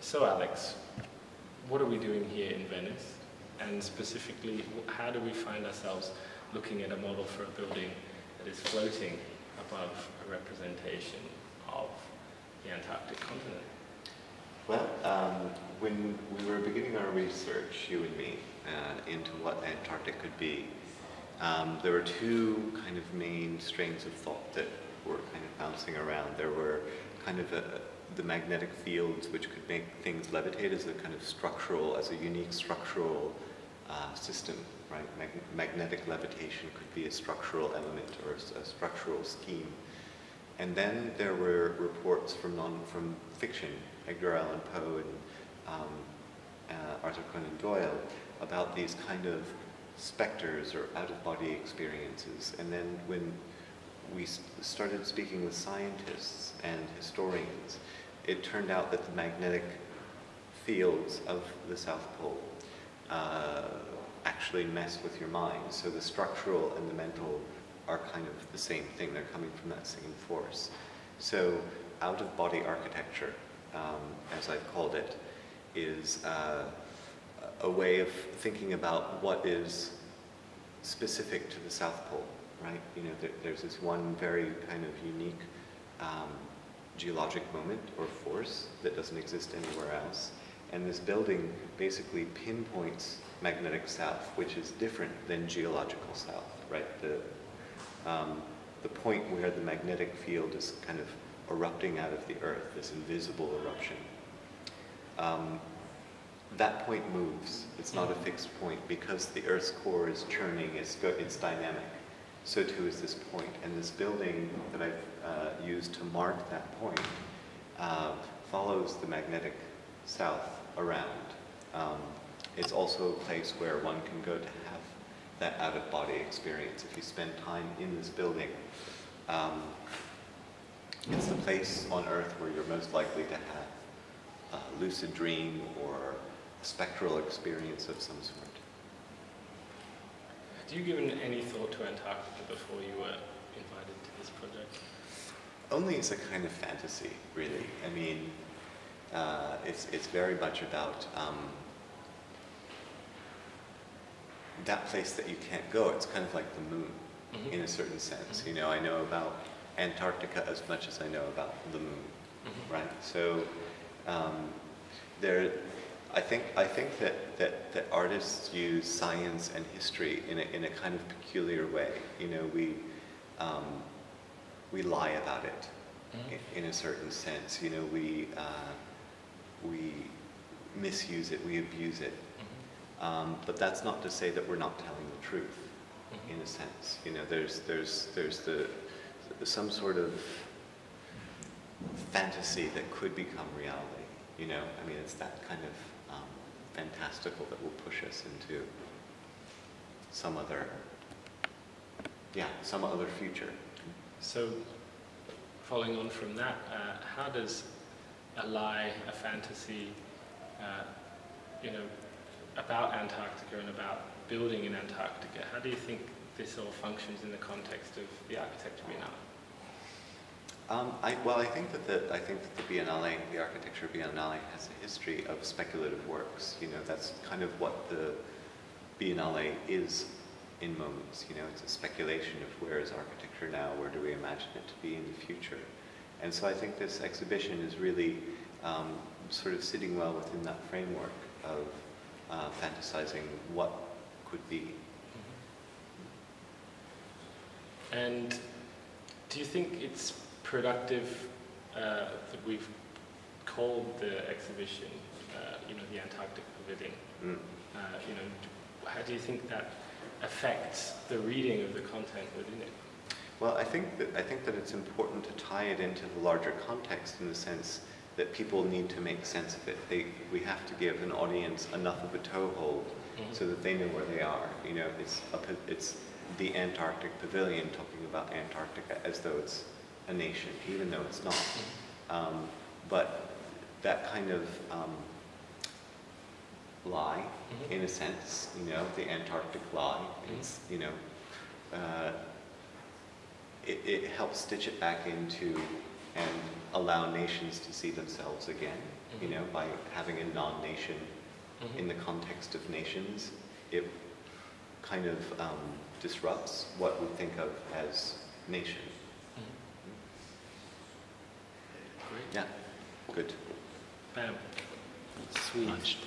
So Alex, what are we doing here in Venice? And specifically, how do we find ourselves looking at a model for a building that is floating above a representation of the Antarctic continent? Well, when we were beginning our research, you and me, into what Antarctic could be, there were two kind of main strains of thought that were kind of bouncing around. There were kind of the magnetic fields, which could make things levitate as a kind of structural, as a unique structural system, right? Magnetic levitation could be a structural element or a structural scheme. And then there were reports from fiction, Edgar Allan Poe and Arthur Conan Doyle, about these kind of specters or out-of-body experiences. And then when we started speaking with scientists and historians, it turned out that the magnetic fields of the South Pole actually mess with your mind. So the structural and the mental are kind of the same thing. They're coming from that same force. So out-of-body architecture, as I've called it, is a way of thinking about what is specific to the South Pole, right? You know, there's this one very kind of unique geologic moment or force that doesn't exist anywhere else. And this building basically pinpoints magnetic south, which is different than geological south, right? The point where the magnetic field is kind of erupting out of the earth, this invisible eruption. That point moves. It's not a fixed point because the Earth's core is churning, it's dynamic. So too is this point. And this building that I've used to mark that point follows the magnetic south around. It's also a place where one can go to have that out-of-body experience. If you spend time in this building, it's the place on Earth where you're most likely to have a lucid dream or a spectral experience of some sort. Have you given any thought to Antarctica before you were invited to this project? Only as a kind of fantasy, really. I mean, it's very much about that place that you can't go. It's kind of like the moon, in a certain sense. You know, I know about Antarctica as much as I know about the moon, right? So I think that artists use science and history in a kind of peculiar way. You know, we lie about it in a certain sense. You know, we misuse it, we abuse it. But that's not to say that we're not telling the truth, in a sense. You know, there's some sort of fantasy that could become reality. You know, I mean, it's that kind of fantastical that will push us into some other future. So, following on from that, how does a lie, a fantasy, you know, about Antarctica and about building in Antarctica, how do you think this all functions in the context of the Architecture Biennale? I think that the Biennale, the Architecture Biennale, has a history of speculative works. You know, that's kind of what the Biennale is in moments. You know, it's a speculation of where is architecture now, where do we imagine it to be in the future. And so I think this exhibition is really sort of sitting well within that framework of fantasizing what could be. And do you think it's productive that we've called the exhibition, you know, the Antarctic Pavilion? You know, how do you think that affects the reading of the content within it? Well, I think that it's important to tie it into the larger context in the sense that people need to make sense of it. We have to give an audience enough of a toehold so that they know where they are. You know, it's the Antarctic Pavilion talking about Antarctica as though it's a nation, even though it's not. But that kind of lie, in a sense, you know, the Antarctic lie, it's, you know, it helps stitch it back into and allow nations to see themselves again. You know, by having a non-nation in the context of nations, it kind of disrupts what we think of as nation. Great. Yeah, good. Bam. Sweet.